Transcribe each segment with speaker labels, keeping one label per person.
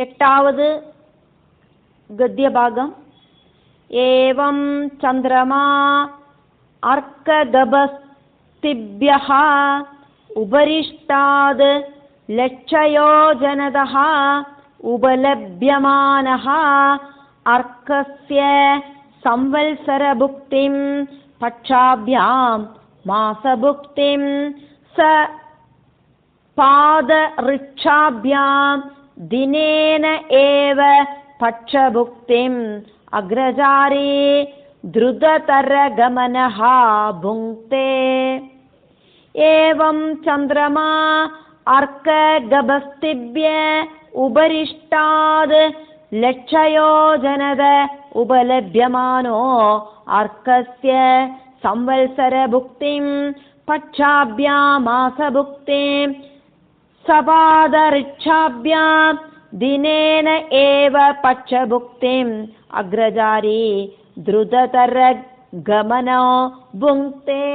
Speaker 1: എട്ടാവത് ഗദ്യഭാഗം. ഏവം ചന്ദ്രമാ അർക്കഗഭസ്തിഭ്യഃ ഉപരിഷ്ടാത് ലക്ഷയോജനതഃ ഉപലഭ്യമാനഃ അർക്കസ്യ സംവത്സരഭുക്തിം പക്ഷാഭ്യാം മാസഭുക്തിം സ പാദഋക്ഷാഭ്യാം ദിനേന ഏവ പക്ഷഭുക്തിം അഗ്രചാരേ ദ്രുതതരഗമനഃ ഭുങ്ക്തേ. ഏവം ചന്ദ്രമാ അർക്കഗഭസ്തിഭ്യ ഉപരിഷ്ടാത് ലക്ഷയോജനത ഉപലഭ്യമാനോ അർക്കസ്യ സംവത്സരഭുക്തിം പക്ഷാഭ്യാം മാസഭുക്തിം സപാദഋക്ഷാഭ്യാം ദിനേന ഏവ പക്ഷഭുക്തിം അഗ്രചാരി ദ്രുതതരഗമനോ ഭുങ്ക്തേ.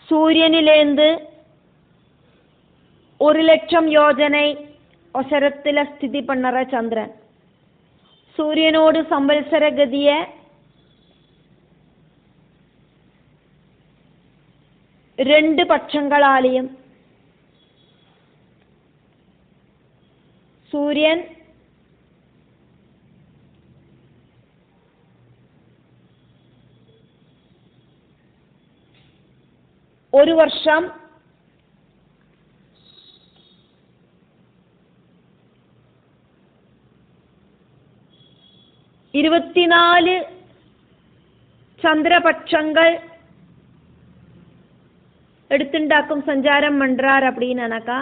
Speaker 1: சூரியனிலேந்து 1,00,000 யோஜனை ஒசரத்தில் ஸ்திதி பண்ணற சந்திரன் சூரியனோடு சம்பல்சர கதிய ரெண்டு പക്ഷങ്ങളാലെയും സൂര്യൻ ഒരു വർഷം 24 ചന്ദ്രപക്ഷങ്ങൾ എടുത്തുണ്ടാക്കും സഞ്ചാരം മണ്ഡറാർ அப்படின்னாக்கா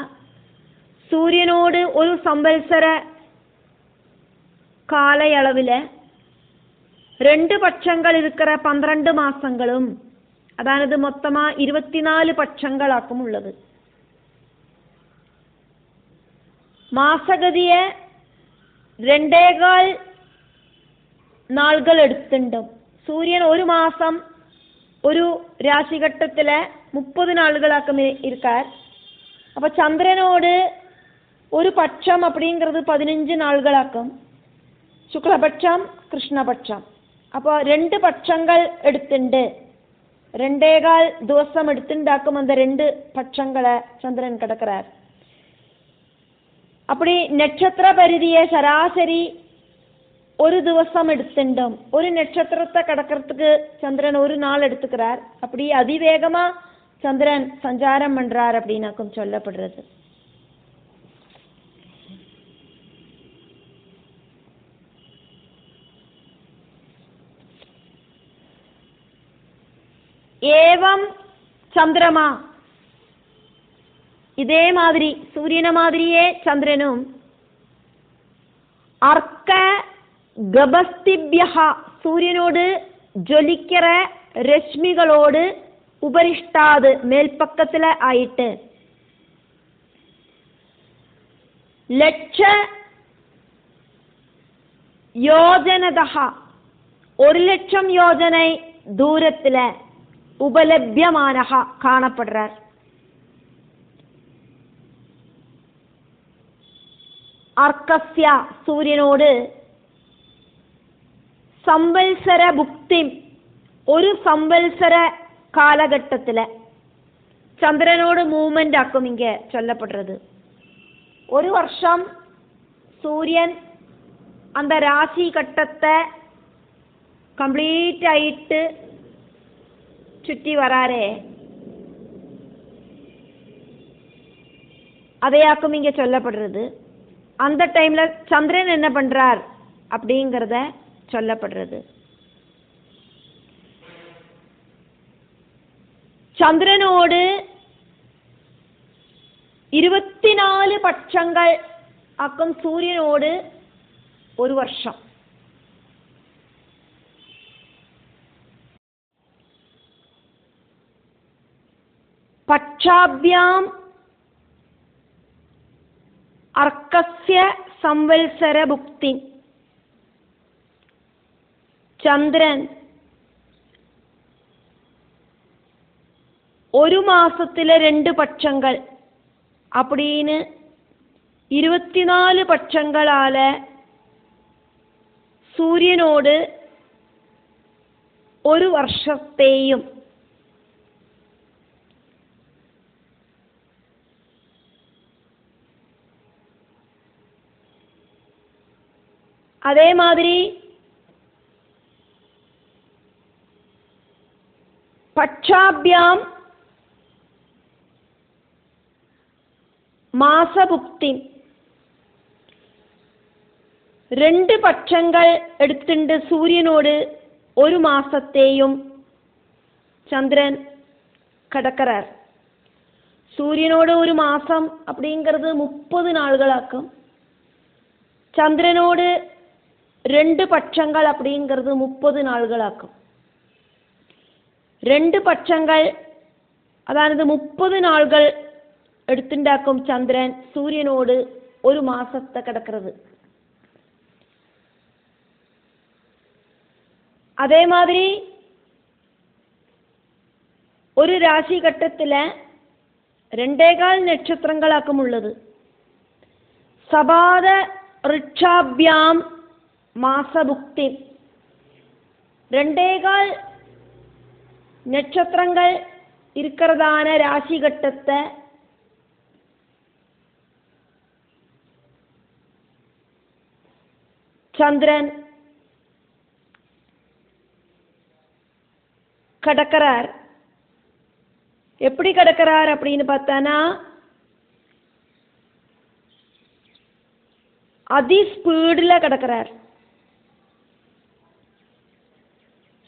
Speaker 1: சூரியனோடு ஒரு சம்பல்சர காலையளவில் 2 പക്ഷങ്ങൾ இருக்கிற 12 മാസങ്ങളും അതായത് മൊത്തമാ 24 പക്ഷങ്ങളാക്കും ഉള്ളത്. മാസഗതിയെ 2.25 നാളുകൾ എടുത്തുണ്ടാവും. സൂര്യൻ ഒരു മാസം ഒരു രാശിഘട്ടത്തിലെ 30 നാളുകളാക്കും ഇരിക്കാർ. அப்போ சந்திரனோடு ஒரு பட்சம் அப்படிங்கிறது 15 நாள்களாக்கும். சுக்லபட்சம் கிருஷ்ணபட்சம். அப்போ 2 പക്ഷങ്ങൾ എടുത്തുണ്ട്. 2.25 ദിവസം എടുത്തുണ്ടാക്കും அந்த 2 പക്ഷങ്ങളെ ചന്ദ്രൻ കിടக்கிறார். அப்படி நட்சத்திர பரிதியை சராசரி ஒரு ദിവസം எடுத்துண்டோம். ஒரு நட்சத்திரத்தை கடக்கிறதுக்கு சந்திரன் ஒரு நாள் எடுத்துக்கிறார். அப்படி அதிவேகமா சந்திரன் சஞ்சாரம் பண்றார் அப்படின்னாக்கும் சொல்லப்படுறது. ஏவம் சந்திரமா இதே மாதிரி சூரியன மாதிரியே சந்திரனும் அர்க்க கபஸ்திப்யஹ சூரியனோடு ஜொலிக்கிற രശ്മികളോട് ഉപരിഷ്ടാത് മേൽപ്പക്കത്തിലെ ആയിട്ട് ലക്ഷ യോജനതഃ 1,00,000 യോജனை ദൂരത്തിലെ ഉപലഭ്യമാനഃ കാണപ്പെടുறார். അർക്കസ്യ സൂര്യനോട് സംവത്സര ഭുക്തി ഒരു സംവത്സര കാലഘട്ടത്തിലെ ചന്ദ്രനോട് മൂവ്മെന്റ് ആക്കും ഇങ്ങ ചൊല്ലപ്പെടുறது. ഒരു വർഷം സൂര്യൻ அந்த ராசி கட்டத்தை கம்ப்ளீட் ஆயிட்டு சுற்றி வராரே அதையாக்கும் இங்க சொல்லப்படுறது. அந்த டைம்ல சந்திரன் என்ன பண்றார் அப்படிங்கறத சொல்லப்படுறது. ചന്ദ്രനോട് 24 പക്ഷങ്ങൾ ആക്കും സൂര്യനോട് ഒരു വർഷം. പക്ഷാഭ്യാം അർക്കസ്യ സംവത്സര ഭുക്തി ചന്ദ്രൻ ஒரு மாசத்துல 2 பட்சங்கள் அப்படின்னு 24 பட்சங்களால സൂര്യനോട് ഒരു വർഷത്തെയും അതേമാതിരി പക്ഷാഭ്യാം മാസഭുക്തി 2 പക്ഷങ്ങൾ എടുത്തുണ്ട് സൂര്യനോട് ഒരു മാസത്തെയും ചന്ദ്രൻ கடக்கிறார். சூரியனோடு ஒரு மாசம் அப்படிங்கிறது 30 நாள்களாக்கும், சந்திரனோடு 2 பட்சங்கள் அப்படிங்கிறது 30 நாள்களாக்கும். 2 பட்சங்கள் அதாவது 30 நாள்கள் எடுத்துண்டாக்கும் சந்திரன் சூரியனோடு ஒரு மாசத்தை கடக்கிறது. அதே மாதிரி ஒரு ராசி கட்டத்தில் 2.25 நட்சத்திரங்களாக்கும் உள்ளது. சபாத ரிட்சாபியாம் மாசபுக்தி 2.25 நட்சத்திரங்கள் இருக்கிறதான ராசி கட்டத்தை சந்திரன் கடக்கிறார். எப்படி கடக்கிறார் அப்படின்னு பார்த்தானா, அதி ஸ்பீடில் கடக்கிறார்.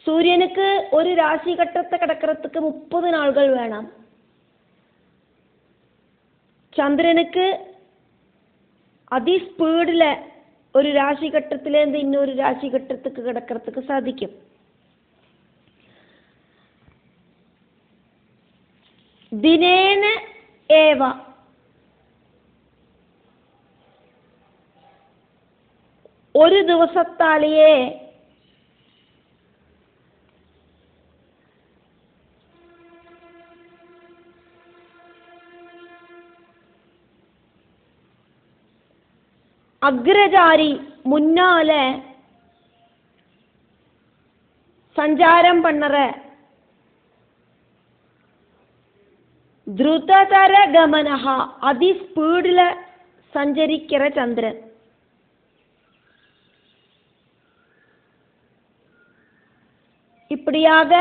Speaker 1: சூரியனுக்கு ஒரு ராசி கட்டத்தை கடக்கிறதுக்கு 30 நாள்கள் வேணும். சந்திரனுக்கு அதி ஸ்பீடில் ஒரு ராசி கட்டத்திலேருந்து இன்னொரு ராசி கட்டத்துக்கு கடக்கிறதுக்கு சாதிக்கும். ദിനേന ഏവ ഒരു ദിവസത്താലെയേ അഗ്രചാരി മുന്നാലെ സഞ്ചാരം പണ്ണற ദ്രുതതര ഗമനஹ அதி ஸ்பீடில் சஞ்சரிக்கிற சந்திரன். இப்படியாக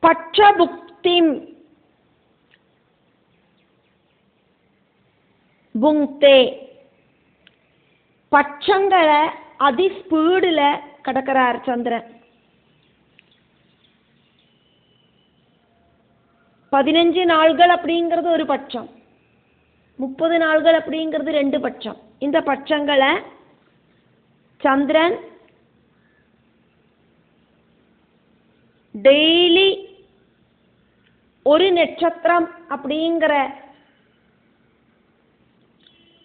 Speaker 1: பட்சபுக்திம் புங்தே പക്ഷങ്ങളെ അതി സ്പീഡിൽ கடக்கிறார் ചന്ദ്രൻ. 15 நாள்கள் அப்படிங்கிறது ஒரு பட்சம், 30 நாள்கள் அப்படிங்கிறது 2 பட்சம். இந்த பட்சங்களை சந்திரன் டெய்லி ஒரு நட்சத்திரம் அப்படிங்கிற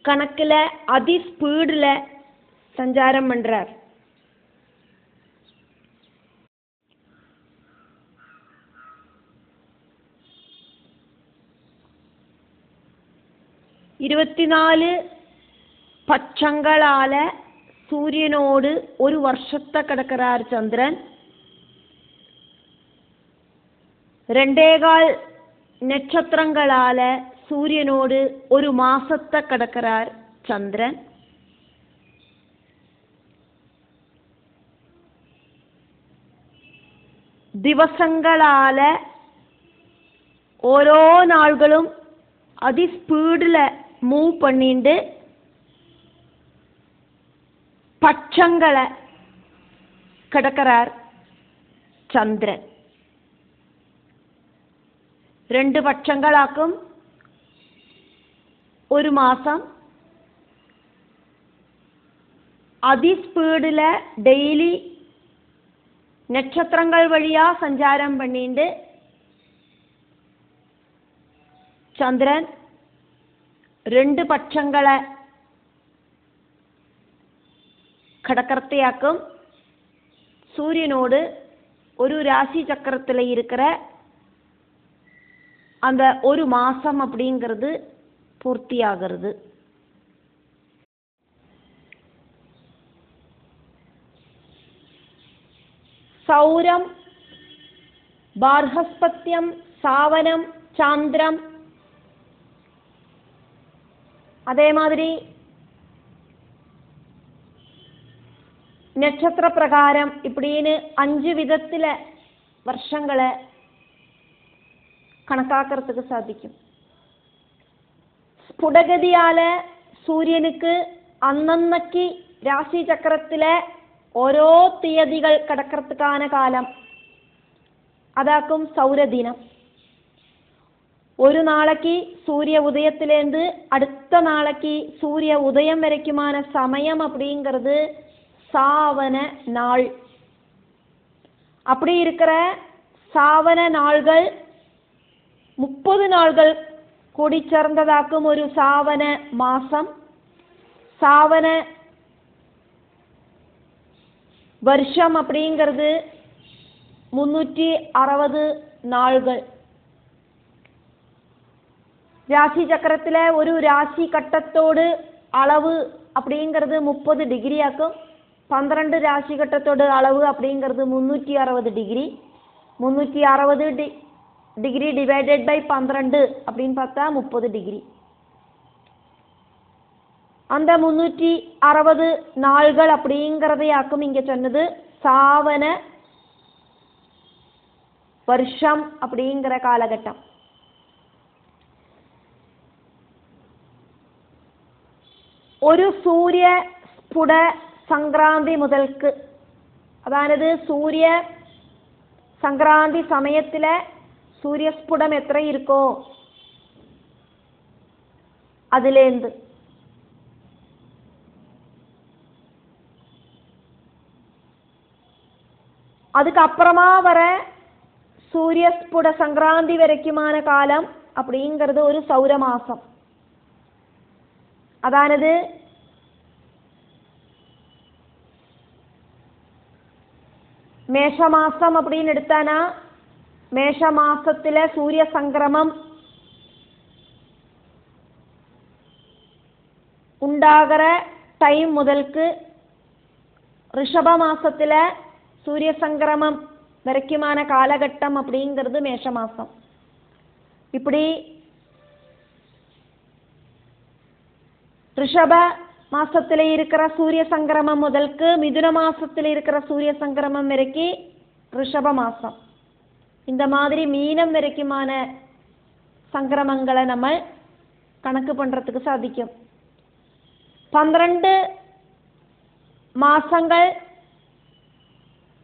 Speaker 1: கணக்கில் அதி ஸ்பீடில் சஞ்சாரம் பண்றார். ഇരുപത്തിനാല് പക്ഷങ്ങളാல சூரியனோடு ஒரு வருஷத்தை கடக்கிறார் சந்திரன். 2.25 நட்சத்திரங்களால சூரியனோடு ஒரு மாசத்தை கடக்கிறார் சந்திரன். ദിവസങ്ങളാல ഓരോ നാളുകളും അതി സ്പീഡിൽ മൂവ് பண்ணிட்டு പക്ഷങ്ങളെ கடக்கிறார் ചന്ദ്രൻ. 2 പക്ഷങ്ങളാക്കും ഒരു മാസം. അതി സ്പീഡിൽ ഡെയിലി നക്ഷത്രങ്ങൾ വഴിയാ സഞ്ചാരം பண்ணிட்டு ചന്ദ്രൻ 2 പക്ഷങ്ങളെ கடக்கறத்தையாக்கும் சூரியனோடு ஒரு ராசி சக்கரத்தில் இருக்கிற அந்த ஒரு மாதம் அப்படிங்கிறது பூர்த்தியாகிறது. சௌரம், பார்ஹஸ்பத்தியம், சாவனம், சாந்திரம், அதே மாதிரி நட்சத்திர பிரகாரம் இப்படின்னு 5 விதத்தில் வருஷங்களை கணக்காக்கிறதுக்கு சாதிக்கும். ஸ்புடகதியால சூரியனுக்கு அன்னன்னைக்கு ராசி சக்கரத்தில் ഓരോ തീയതികൾ കടക്കറത്തുക്കാന കാലം അതാക്കും സൗരദിനം. ഒരു നാളേക്ക് സൂര്യ ഉദയത്തിലേந்து അടുത്ത നാളേക്ക് സൂര്യ ഉദയം വരയ്ക്കുமான സമയം அப்படிங்கிறது சாவன நாள். அப்படி இருக்கிற சாவன நாள்கள் 30 நாள்கள் கூடி சேர்ந்ததாக்கும் ஒரு சாவன மாசம். சாவன வருஷம் அப்படிங்கிறது 360 நாள்கள். ராசி சக்கரத்தில் ஒரு ராசி கட்டத்தோடு அளவு அப்படிங்கிறது 30 டிகிரி ஆக்கும். 12 ராசி கட்டத்தோடு அளவு அப்படிங்கிறது 360 டிகிரி. 360 டிகிரி டிவைடட் பை 12 அப்படின்னு பார்த்தா 30 டிகிரி. அந்த 360 நாள்கள் அப்படிங்கிறதையாக்கும் இங்கே சொன்னது சாவன வருஷம் அப்படிங்கிற காலகட்டம். ഒരു സൂര്യ സ്ഫുട സംക്രാന്തി മുതൽക്ക്, അതായത് സൂര്യ സംക്രാന്തി സമയത്തിലെ സൂര്യസ്ഫുടം എത്ര ഇരിക്കോ അതിലേന്ത് அதுக்கப்புறமா வர சூரியஸ்புட சங்கராந்தி வரைக்குமான காலம் அப்படிங்கிறது ஒரு சௌரமாசம். அதானது மேஷமாசம் அப்படின்னு எடுத்தானா மேஷமாசத்தில் சூரிய சங்கிரமம் உண்டாகிற டைம் முதல்க்கு ரிஷப மாசத்தில் சூரிய சங்கிரமம் வரைக்குமான காலகட்டம் அப்படிங்கிறது மேஷமாசம். இப்படி ரிஷப மாசத்தில் இருக்கிற சூரிய சங்கிரமம் முதல்க்கு மிதுன மாசத்தில் இருக்கிற சூரிய சங்கிரமம் வரைக்கும் ரிஷப மாசம். இந்த மாதிரி மீனம் வரைக்குமான சங்கிரமங்களை நம்ம கணக்கு பண்ணுறதுக்கு சாதிக்கும். 12 மாசங்கள்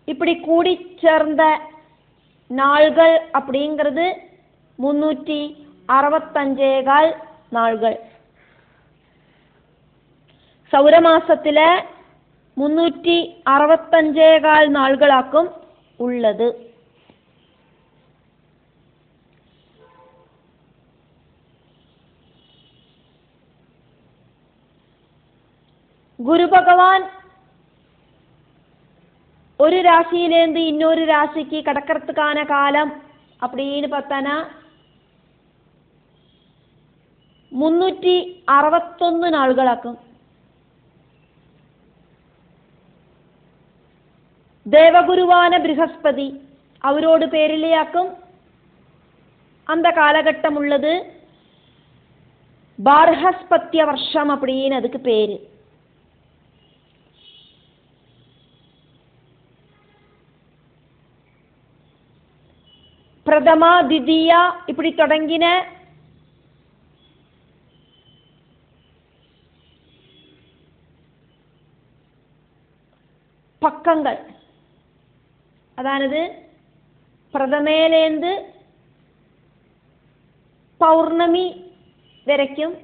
Speaker 1: இப்படி கூடி சேர்ந்த நாள்கள் அப்படிங்கிறது 365 நாள்கள். சௌரமாசத்தில் 365 நாள்களாக்கும் உள்ளது. குரு பகவான் ஒரு ராசியிலேருந்து இன்னொரு ராசிக்கு கடக்கிறதுக்கான காலம் அப்படின்னு பார்த்தானா 361 நாள்களாக்கும். தேவகுருவான ப்ரஹஸ்பதி அவரோடு பேரிலேயாக்கும் அந்த காலகட்டம் உள்ளது பார்ஹஸ்பத்திய வருஷம் அப்படின்னு அதுக்கு பேரு. பிரதமா திதியா இப்படி தொடங்கின பக்கங்கள், அதானது பிரதமேலேந்து பௌர்ணமி வரைக்கும்,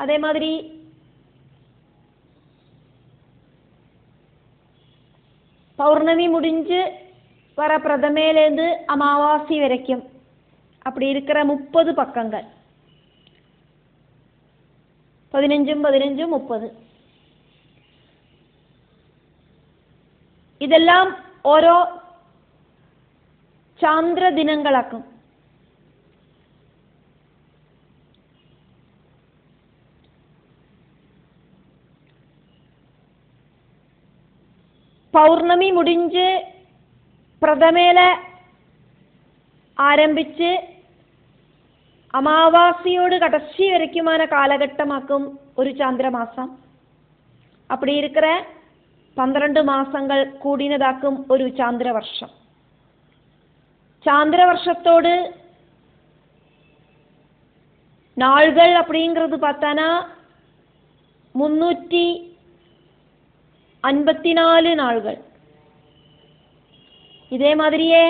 Speaker 1: அதே மாதிரி பௌர்ணமி முடிஞ்சு வர பிரதமேலேருந்து அமாவாசை வரைக்கும் அப்படி இருக்கிற 30 பக்கங்கள். 15 15 30. ഇതെല്ലാം ഓരോ ചാന്ദ്രദിനങ്ങളാക്കും. പൗർണമി മുടിഞ്ച് പ്രഥമേല ആരംഭിച്ച് അമാവാസിയോട് കടച്ചി വരയ്ക്കുமான காலகட்டமாக்கும் ஒரு சாந்திரமாசம். அப்படி இருக்கிற 12 மாசங்கள் கூடினதாக்கும் ஒரு சாந்திர வருஷம். சாந்திர வருஷத்தோடு நாள்கள் அப்படிங்கிறது பார்த்தானா 354 நாள்கள். இதே மாதிரியே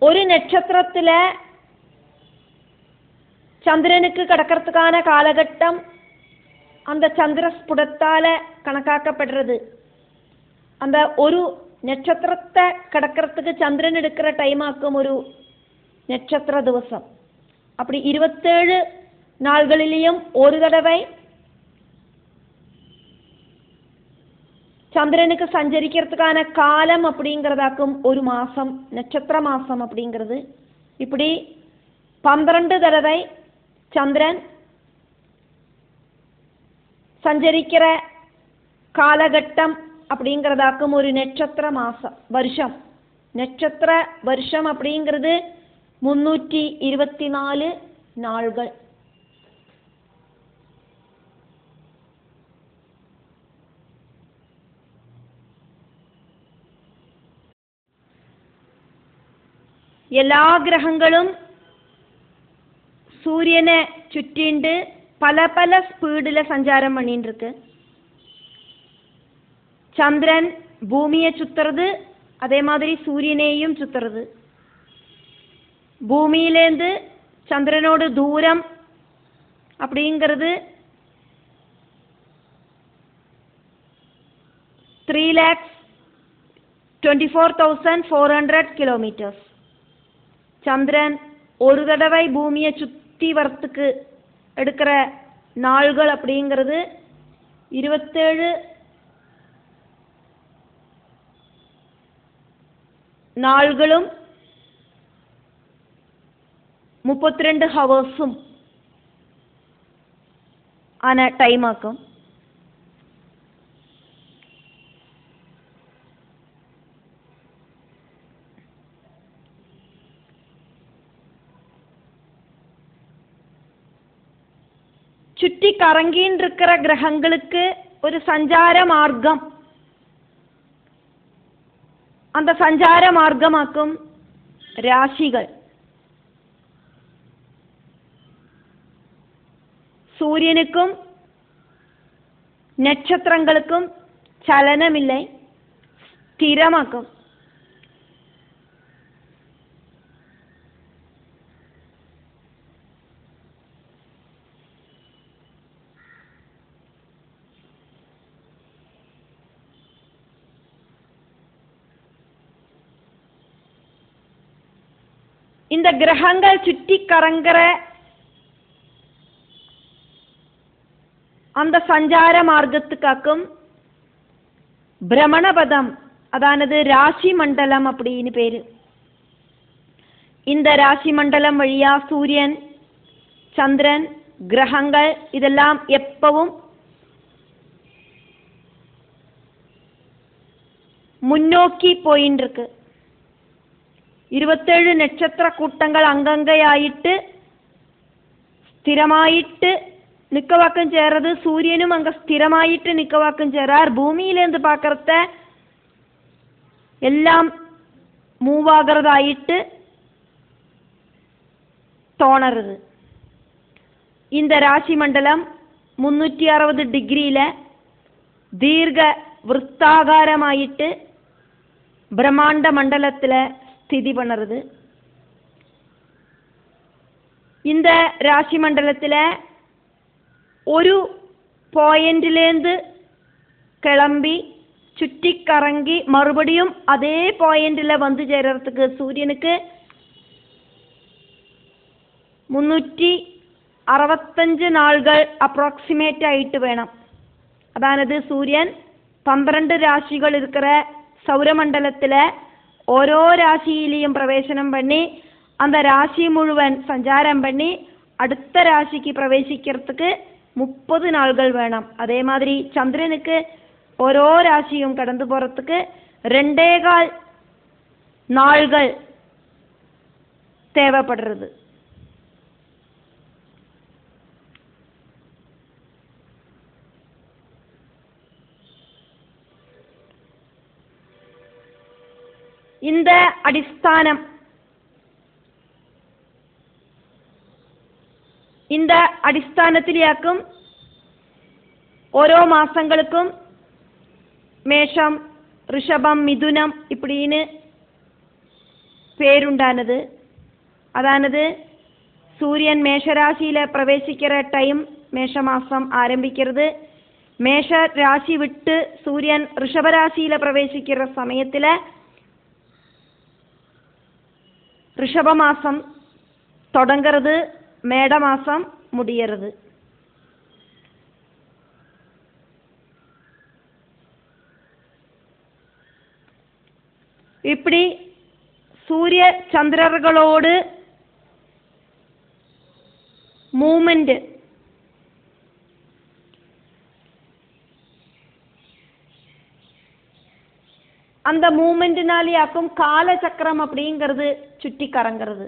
Speaker 1: ஒரு நட்சத்திரத்துல சந்திரனுக்கு கடக்கிறதுக்கான காலகட்டம் அந்த சந்திரஸ்புடத்தால கணக்காக்கப்படுறது. அந்த ஒரு நட்சத்திரத்தை கடக்கிறதுக்கு சந்திரன் எடுக்கிற டைம் ஆக்கும் ஒரு நட்சத்திர திவசம். அப்படி 27 நாள்களிலேயும் ஒரு தடவை சந்திரனுக்கு சஞ்சரிக்கிறதுக்கான காலம் அப்படிங்கிறதாக்கும் ஒரு மாசம், நட்சத்திர மாசம் அப்படிங்கிறது. இப்படி 12 தடவை சந்திரன் சஞ்சரிக்கிற காலகட்டம் அப்படிங்கிறதாக்கும் ஒரு நட்சத்திர மாசம் வருஷம். நட்சத்திர வருஷம் அப்படிங்கிறது 324 நாள்கள். എല്ലാ ഗ്രഹങ്ങളും സൂര്യനെ ചുറ്റിണ്ട് പല പല സ്പീഡിൽ സഞ്ചാരം பண்ணிட்டு இருக்கு. சந்திரன் பூமியை சுத்துறது, அதே மாதிரி சூரியனையும் சுத்துறது. பூமியிலேருந்து சந்திரனோட தூரம் அப்படிங்கிறது 3,24,400 கிலோமீட்டர்ஸ். சந்திரன் ஒரு தடவை பூமியை சுற்றி வரத்துக்கு எடுக்கிற நாள்கள் அப்படிங்கிறது 27 நாள்களும் 32 ஹவர்ஸும் ஆன டைம் ஆக்கும். சுற்றி கறங்கின்னு இருக்கிற கிரகங்களுக்கு ஒரு சஞ்சார மார்க்கம், அந்த சஞ்சார மார்க்கமாக்கும் ராசிகள். சூரியனுக்கும் நட்சத்திரங்களுக்கும் சலனமில்லை, ஸ்திரமாக்கும். இந்த கிரகங்கள் சுற்றி கறங்குற அந்த சஞ்சார மார்க்கத்துக்காக்கும் பிரமணபதம், அதானது ராசி மண்டலம் அப்படின்னு பேரு. இந்த ராசி மண்டலம் வழியா சூரியன், சந்திரன், கிரகங்கள் இதெல்லாம் எப்பவும் முன்னோக்கி போயின்னு இருக்கு. 27 நட்சத்திர கூட்டங்கள் அங்கங்கையாயிட்டு ஸ்திரமாயிட்டு நிக்கவாக்கம் சேரது. சூரியனும் அங்க ஸ்திரமாயிட்டு நிக்கவாக்கம் சேரார். பூமியிலேருந்து பார்க்கறத எல்லாம் மூவ் ஆகிறதாயிட்டு தோணறது. இந்த ராசி மண்டலம் 360 டிகிரியில தீர்க்க விருத்தாகாரமாயிட்டு பிரம்மாண்ட மண்டலத்தில் ஸ்திதி பண்ணுறது. இந்த ராசி மண்டலத்தில் ஒரு பாயிண்டிலேருந்து கிளம்பி சுற்றி கறங்கி மறுபடியும் அதே பாயிண்டில் வந்து சேரறதுக்கு சூரியனுக்கு 365 நாள்கள் அப்ராக்சிமேட் ஆயிட்டு வேணும். அதானது சூரியன் 12 ராசிகள் இருக்கிற சௌரமண்டலத்தில் ஓரோ ராசியிலையும் பிரவேசனம் பண்ணி அந்த ராசி முழுவன் சஞ்சாரம் பண்ணி அடுத்த ராசிக்கு பிரவேசிக்கிறதுக்கு 30 நாள்கள் வேணும். அதே மாதிரி சந்திரனுக்கு ஓரோ ராசியும் கடந்து போகிறதுக்கு 2.25 நாள்கள் தேவைப்படுறது. இந்த அடிസ്ഥാനത്തിലാക്കും ഓരോ മാസങ്ങൾക്കും மேஷம், ரிஷபம், மிதுனம் இப்படின்னு பேருண்டானது. அதானது சூரியன் மேஷராசியில் பிரவேசிக்கிற டைம் மேஷ மாதம் ஆரம்பிக்கிறது. மேஷ ராசி விட்டு சூரியன் ரிஷபராசியில் பிரவேசிக்கிற சமயத்தில் ரிஷப மாதம் தொடங்கிறது, மேட மாதம் முடியறது. இப்படி சூரிய சந்திரர்களோடு மூமெண்ட் அந்த மூமெண்ட்னாலேயாக்கும் காலச்சக்கரம் அப்படிங்கிறது சுற்றி கறங்கிறது.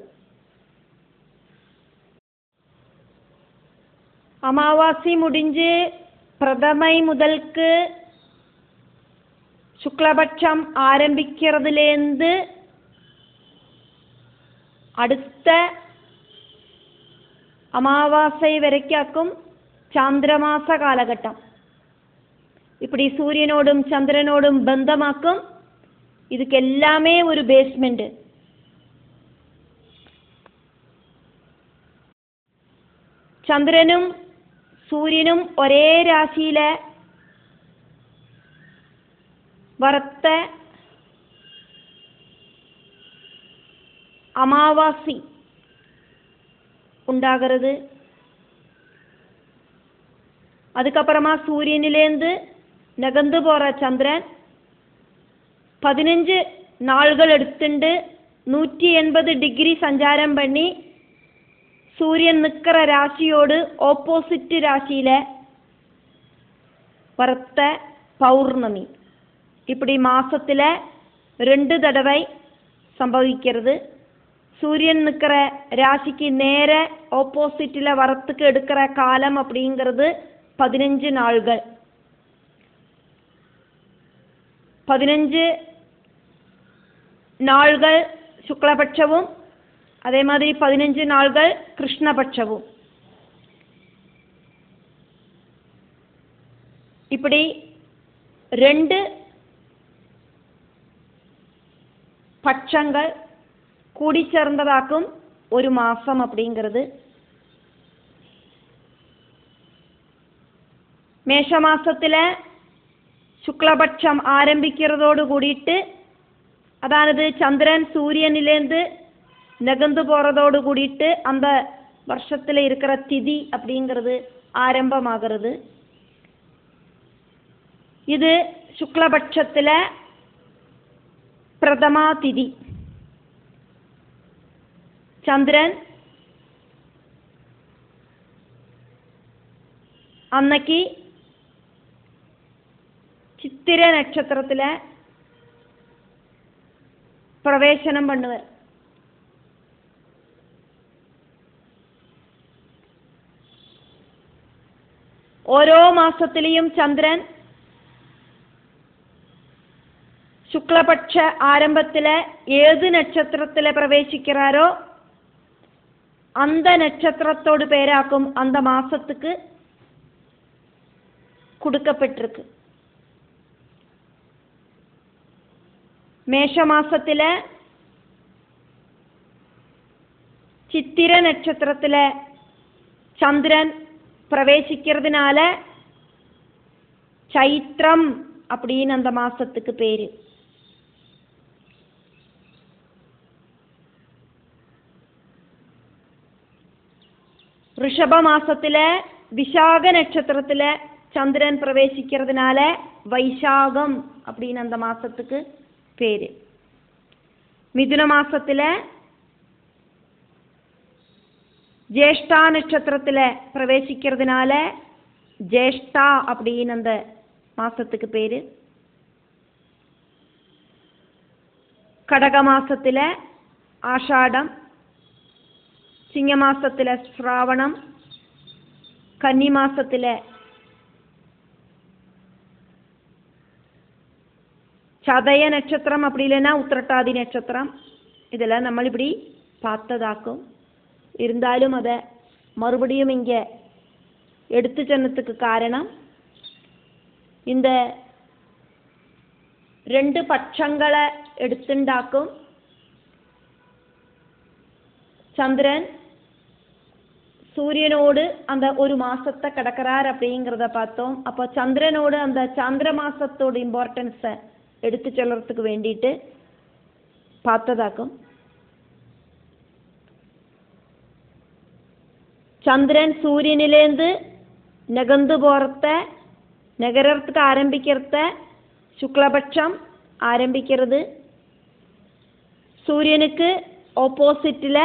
Speaker 1: அமாவாசை முடிஞ்சு பிரதமை முதல்க்கு சுக்லபட்சம் ஆரம்பிக்கிறதுலேருந்து அடுத்த அமாவாசை வரைக்கும் சாந்திரமாச காலகட்டம். இப்படி சூரியனோடும் சந்திரனோடும் பந்தமாக்கும். இதுக்கு எல்லாமே ஒரு பேஸ்மெண்ட். சந்திரனும் சூரியனும் ஒரே ராசியில வரத்த அமாவாசை உண்டாகிறது. அதுக்கப்புறமா சூரியனிலேருந்து நகர்ந்து போற சந்திரன் 15 நாள்கள் எடுத்துண்டு 180 டிகிரி சஞ்சாரம் பண்ணி சூரியன் நிற்கிற ராசியோடு ஆப்போசிட் ராசியில வரத்த பௌர்ணமி. இப்படி மாசத்துல 2 தடவை சம்பவிக்கிறது. சூரியன் நிற்கிற ராசிக்கு நேர ஆப்போசிட்டில் வரத்துக்கு எடுக்கிற காலம் அப்படிங்கிறது 15 நாள்கள். 15 நாள்கள் சுக்லபட்சவும் அதே மாதிரி 15 நாள்கள் கிருஷ்ணபட்சவும். இப்படி 2 பட்சங்கள் கூடி சேர்ந்ததாக்கும் ஒரு மாசம் அப்படிங்கிறது. மேஷ மாசத்துல சுக்லபட்சம் ஆரம்பிக்கிறதோடு கூடிட்டு அதானது சந்திரன் சூரியனிலேருந்து நகர்ந்து போறதோடு கூடிட்டு அந்த வருஷத்துல இருக்கிற திதி அப்படிங்கிறது ஆரம்பமாகிறது. இது சுக்லபட்சத்துல பிரதமா திதி. சந்திரன் அன்னைக்கு சித்திர நட்சத்திரத்துல பிரவேசனம் பண்ணுவார். ഓരോ മാസത്തിലെയും ചന്ദ്രൻ ശുക്ലപക്ഷ ആരംഭത്തിലെ ഏത് നക്ഷത്രത്തിലെ പ്രവേശിக்கிறாரோ அந்த நட்சத்திரத்தோடு பேராக்கும் அந்த மாசத்துக்கு கொடுக்கப்பட்டிருக்கு. மேஷ மாசத்துல சித்திர நட்சத்திரத்துல சந்திரன் பிரவேசிக்கிறதுனால சைத்ரம் அப்படின்னு அந்த மாசத்துக்கு பேரு. ரிஷப மாசத்துல விசாக நட்சத்திரத்துல சந்திரன் பிரவேசிக்கிறதுனால வைசாகம் அப்படின்னு அந்த மாசத்துக்கு பேரு. மிதுன மாசத்துல ஜேஷ்டா நட்சத்திரத்துல பிரவேசிக்கிறதுனால ஜேஷ்டா அப்படின்னு அந்த மாசத்துக்கு பேரு. கடக மாசத்துல ஆஷாடம், சிங்க மாசத்துல ஸ்ராவணம், கன்னி மாசத்துல சதய நட்சத்திரம், அப்படி இல்லைன்னா உத்திரட்டாதி நட்சத்திரம். இதெல்லாம் നമ്മൾ இப்படி பார்த்ததாக்கும். இருந்தாலும் அதை மறுபடியும் இங்கே எடுத்து சொன்னதுக்கு காரணம் இந்த ரெண்டு பட்சங்களை எடுத்துண்டாக்கும். சந்திரன் சூரியனோடு அந்த ஒரு மாசத்தை கடக்கிறார் அப்படிங்கிறத பார்த்தோம். அப்போ சந்திரனோடு அந்த சந்திர மாசத்தோட இம்பார்ட்டன்ஸை எடுத்து சொல்றதுக்கு வேண்டிட்டு பார்த்ததாக்கும். சந்திரன் சூரியனிலேருந்து நகர்ந்து போறத நகரத்துக்கு ஆரம்பிக்கிறத சுக்லபட்சம் ஆரம்பிக்கிறது. சூரியனுக்கு ஆப்போசிட்டில்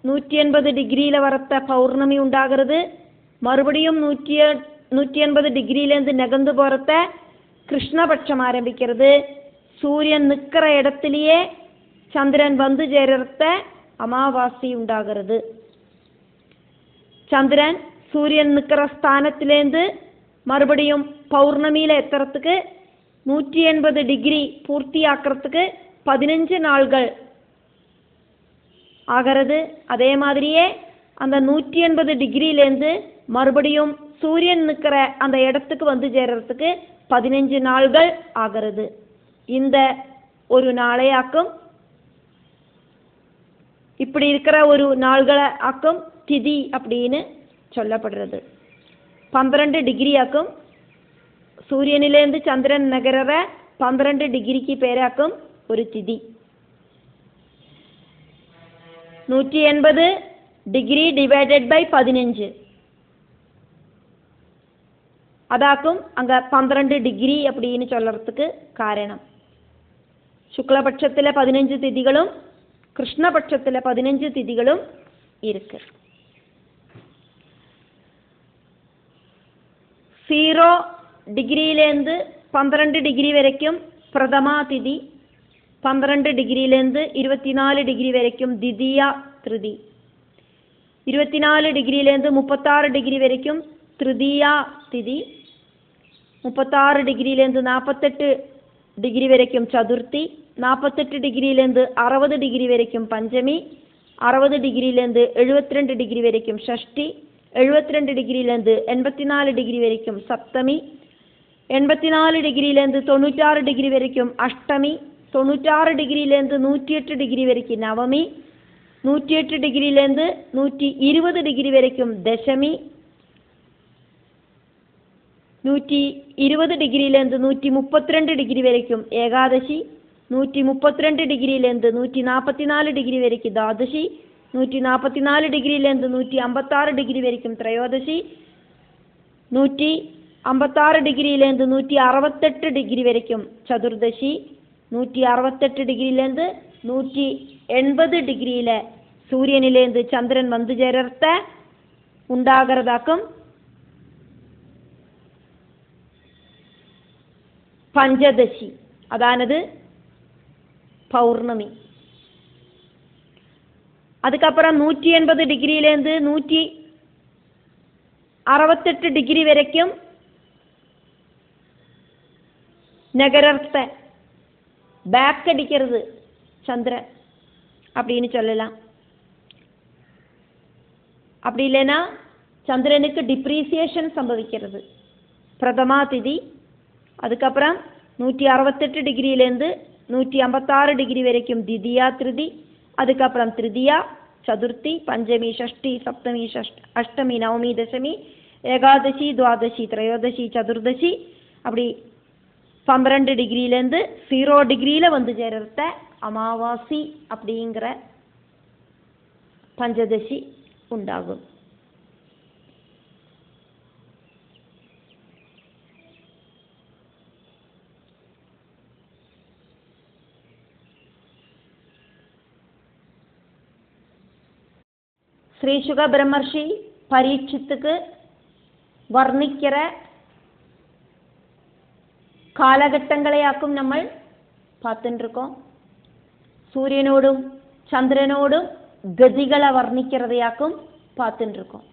Speaker 1: 180 டிகிரியில் வரத்த பௌர்ணமி உண்டாகிறது. மறுபடியும் 180 டிகிரியிலேருந்து நகர்ந்து போகிறத கிருஷ்ணபட்சம் ஆரம்பிக்கிறது. சூரியன் நிற்கிற இடத்துலையே சந்திரன் வந்து சேரத்த அமாவாசை உண்டாகிறது. சந்திரன் சூரியன் நிற்கிற ஸ்தானத்திலேருந்து மறுபடியும் பௌர்ணமியில் எத்துறதுக்கு 180 டிகிரி பூர்த்தியாக்கிறதுக்கு 15 நாள்கள் ஆகிறது. அதே மாதிரியே அந்த 180 டிகிரியிலேருந்து மறுபடியும் சூரியன் நிற்கிற அந்த இடத்துக்கு வந்து சேர்றதுக்கு 15 நாள்கள் ஆகிறது. இந்த ஒரு நாளையாக்கும் இப்படி இருக்கிற ஒரு நாள்களை ஆக்கும் திதி அப்படின்னு சொல்லப்படுறது. 12 டிகிரி ஆக்கும். சூரியனிலேருந்து சந்திரன் நகர 12 டிகிரிக்கு பேராக்கும் ஒரு திதி. 180 டிகிரி டிவைடட் பை 15 அதாக்கும் அங்க 12 டிகிரி அப்படின்னு சொல்றதுக்கு காரணம். சுக்லபட்சத்தில் 15 திதிகளும் கிருஷ்ணபட்சத்தில் 15 திதிகளும் இருக்கு. 0 டிகிரியிலேருந்து 12 டிகிரி வரைக்கும் பிரதமா திதி, 12 டிகிரியிலேருந்து 24 டிகிரி வரைக்கும் திதியா திருதி, 24 டிகிரியிலேருந்து 36 டிகிரி வரைக்கும் திருதியா திதி, 36 டிகிரியிலேருந்து 48 டிகிரி வரைக்கும் சதுர்த்தி, 48 டிகிரியிலேருந்து 60 டிகிரி வரைக்கும் பஞ்சமி, 60 டிகிரியிலேருந்து 72 டிகிரி வரைக்கும் ஷஷ்டி, 72 டிகிரியிலேருந்து 84 டிகிரி வரைக்கும் சப்தமி, 84 டிகிரியிலேருந்து 96 டிகிரி வரைக்கும் அஷ்டமி, 96 டிகிரியிலேருந்து 108 டிகிரி வரைக்கும் நவமி, 108 டிகிரியிலேருந்து 120 டிகிரி வரைக்கும் தசமி, 120 டிகிரியிலேருந்து 132 டிகிரி வரைக்கும் ஏகாதசி, 132 டிகிரியிலேருந்து 144 டிகிரி வரைக்கும் தாதசி, 144 டிகிரியிலேருந்து 156 டிகிரி வரைக்கும் திரையோதசி, 156 டிகிரியிலேருந்து 168 டிகிரி வரைக்கும் சதுர்தசி, 168 டிகிரியிலேருந்து 180 டிகிரியில் சூரியனிலேருந்து சந்திரன் வந்து சேரத்த உண்டாகிறதாக்கும் பஞ்சதசி, அதானது பௌர்ணமி. அதுக்கப்புறம் 180 டிகிரியிலேருந்து 168 டிகிரி வரைக்கும் நகரத்த பேக் அடிக்கிறது சந்திரன் அப்படின்னு சொல்லலாம். அப்படி இல்லைன்னா சந்திரனுக்கு டிப்ரீசியேஷன் சம்பவிக்கிறது. பிரதமா திதி, அதுக்கப்புறம் 168 டிகிரியிலேருந்து 156 டிகிரி வரைக்கும் திதியா திருதி, அதுக்கப்புறம் திருதியா, சதுர்த்தி, பஞ்சமி, ஷஷ்டி, சப்தமி, அஷ்டமி, நவமி, தசமி, ஏகாதசி, துவாதசி, திரையோதசி, சதுர்தசி, அப்படி 12 டிகிரியிலேருந்து 0 டிகிரியில் வந்து சேர்த்த அமாவாசி அப்படிங்கிற பஞ்சதசி உண்டாகும். ஸ்ரீ சுக பிரம்மர்ஷி பரீட்சித்துக்கு வர்ணிக்கிற காலகட்டங்களையாக்கும் நம்ம பார்த்துட்டு இருக்கோம். சூரியனோடும் சந்திரனோடும் கதிகளை வர்ணிக்கிறதையாக்கும் பார்த்துட்டு இருக்கோம்.